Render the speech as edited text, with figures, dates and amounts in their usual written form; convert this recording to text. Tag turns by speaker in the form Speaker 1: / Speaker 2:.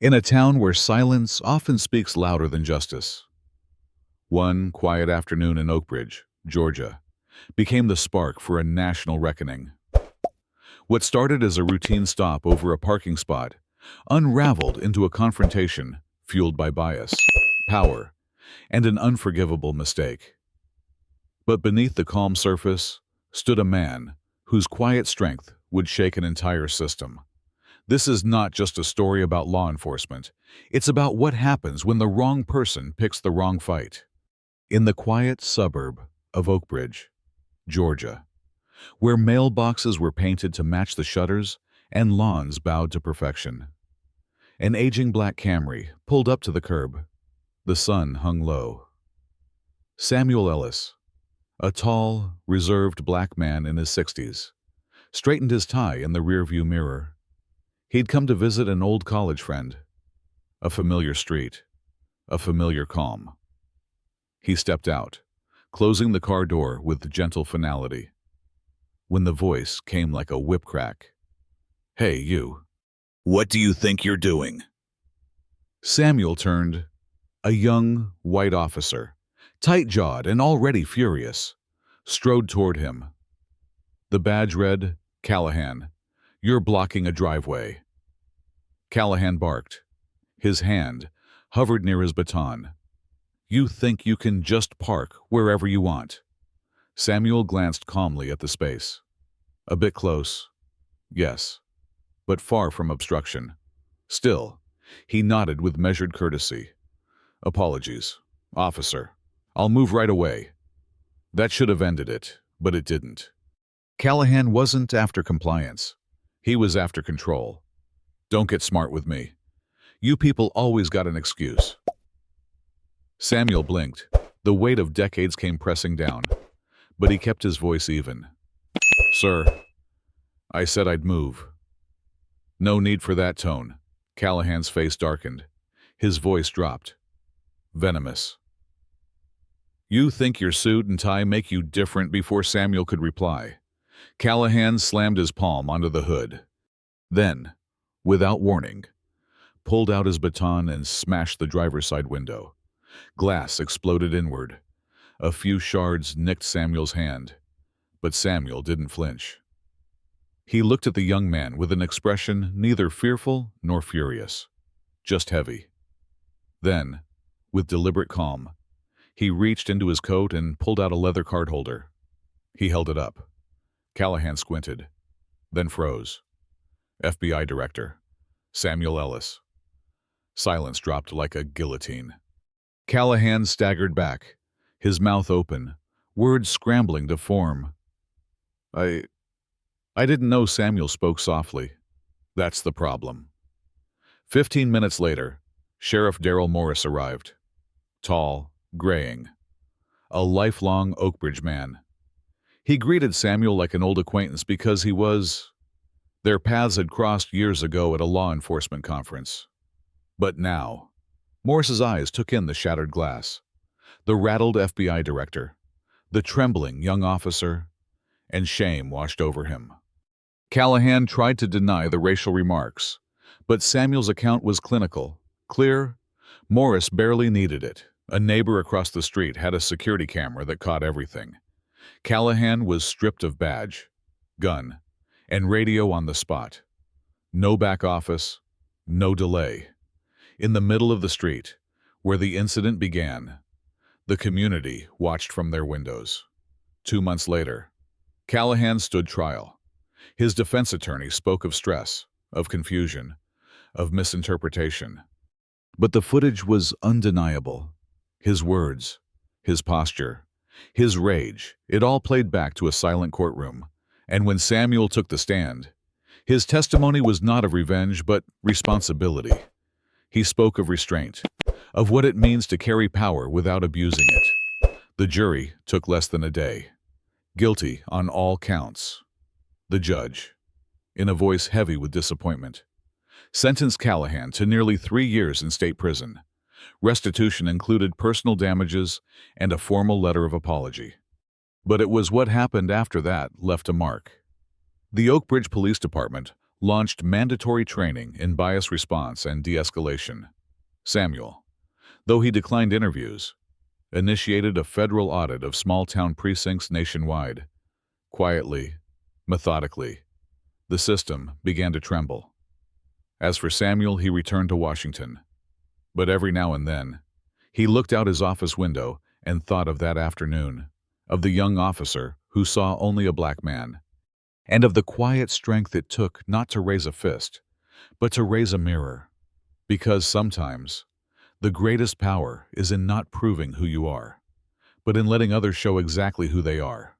Speaker 1: In a town where silence often speaks louder than justice, one quiet afternoon in Oakbridge, Georgia, became the spark for a national reckoning. What started as a routine stop over a parking spot unraveled into a confrontation fueled by bias, power, and an unforgivable mistake. But beneath the calm surface stood a man whose quiet strength would shake an entire system. This is not just a story about law enforcement. It's about what happens when the wrong person picks the wrong fight. In the quiet suburb of Oakbridge, Georgia, where mailboxes were painted to match the shutters and lawns bowed to perfection, an aging black Camry pulled up to the curb. The sun hung low. Samuel Ellis, a tall, reserved black man in his 60s, straightened his tie in the rearview mirror. He'd come to visit an old college friend. A familiar street, a familiar calm. He stepped out, closing the car door with gentle finality, when the voice came like a whip crack. "Hey, you. What do you think you're doing?" Samuel turned. A young, white officer, tight-jawed and already furious, strode toward him. The badge read, "Callahan, you're blocking a driveway." Callahan barked. His hand hovered near his baton. "You think you can just park wherever you want?" Samuel glanced calmly at the space. A bit close, yes, but far from obstruction. Still, he nodded with measured courtesy. "Apologies, officer. I'll move right away." That should have ended it, but it didn't. Callahan wasn't after compliance. He was after control. "Don't get smart with me. You people always got an excuse." Samuel blinked. The weight of decades came pressing down, but he kept his voice even. "Sir, I said I'd move." "No need for that tone." Callahan's face darkened. His voice dropped. Venomous. "You think your suit and tie make you different?" Before Samuel could reply, Callahan slammed his palm onto the hood. Then, without warning, pulled out his baton and smashed the driver's side window. Glass exploded inward. A few shards nicked Samuel's hand, but Samuel didn't flinch. He looked at the young man with an expression neither fearful nor furious, just heavy. Then, with deliberate calm, he reached into his coat and pulled out a leather card holder. He held it up. Callahan squinted, then froze. "FBI Director, Samuel Ellis." Silence dropped like a guillotine. Callahan staggered back, his mouth open, words scrambling to form. I didn't know." Samuel spoke softly. "That's the problem." 15 minutes later, Sheriff Darrell Morris arrived. Tall, graying. A lifelong Oakbridge man. He greeted Samuel like an old acquaintance because he was... Their paths had crossed years ago at a law enforcement conference. But now, Morris's eyes took in the shattered glass, the rattled FBI director, the trembling young officer, and shame washed over him. Callahan tried to deny the racial remarks, but Samuel's account was clinical, clear. Morris barely needed it. A neighbor across the street had a security camera that caught everything. Callahan was stripped of badge, gun, and radio on the spot. No back office, no delay. In the middle of the street, where the incident began, the community watched from their windows. 2 months later, Callahan stood trial. His defense attorney spoke of stress, of confusion, of misinterpretation. But the footage was undeniable. His words, his posture, his rage, it all played back to a silent courtroom. And when Samuel took the stand, his testimony was not of revenge, but responsibility. He spoke of restraint, of what it means to carry power without abusing it. The jury took less than a day. Guilty on all counts. The judge, in a voice heavy with disappointment, sentenced Callahan to nearly 3 years in state prison. Restitution included personal damages and a formal letter of apology. But it was what happened after that left a mark. The Oakbridge Police Department launched mandatory training in bias response and de-escalation. Samuel, though he declined interviews, initiated a federal audit of small-town precincts nationwide. Quietly, methodically, the system began to tremble. As for Samuel, he returned to Washington. But every now and then, he looked out his office window and thought of that afternoon, of the young officer who saw only a black man, and of the quiet strength it took not to raise a fist, but to raise a mirror. Because sometimes, the greatest power is in not proving who you are, but in letting others show exactly who they are.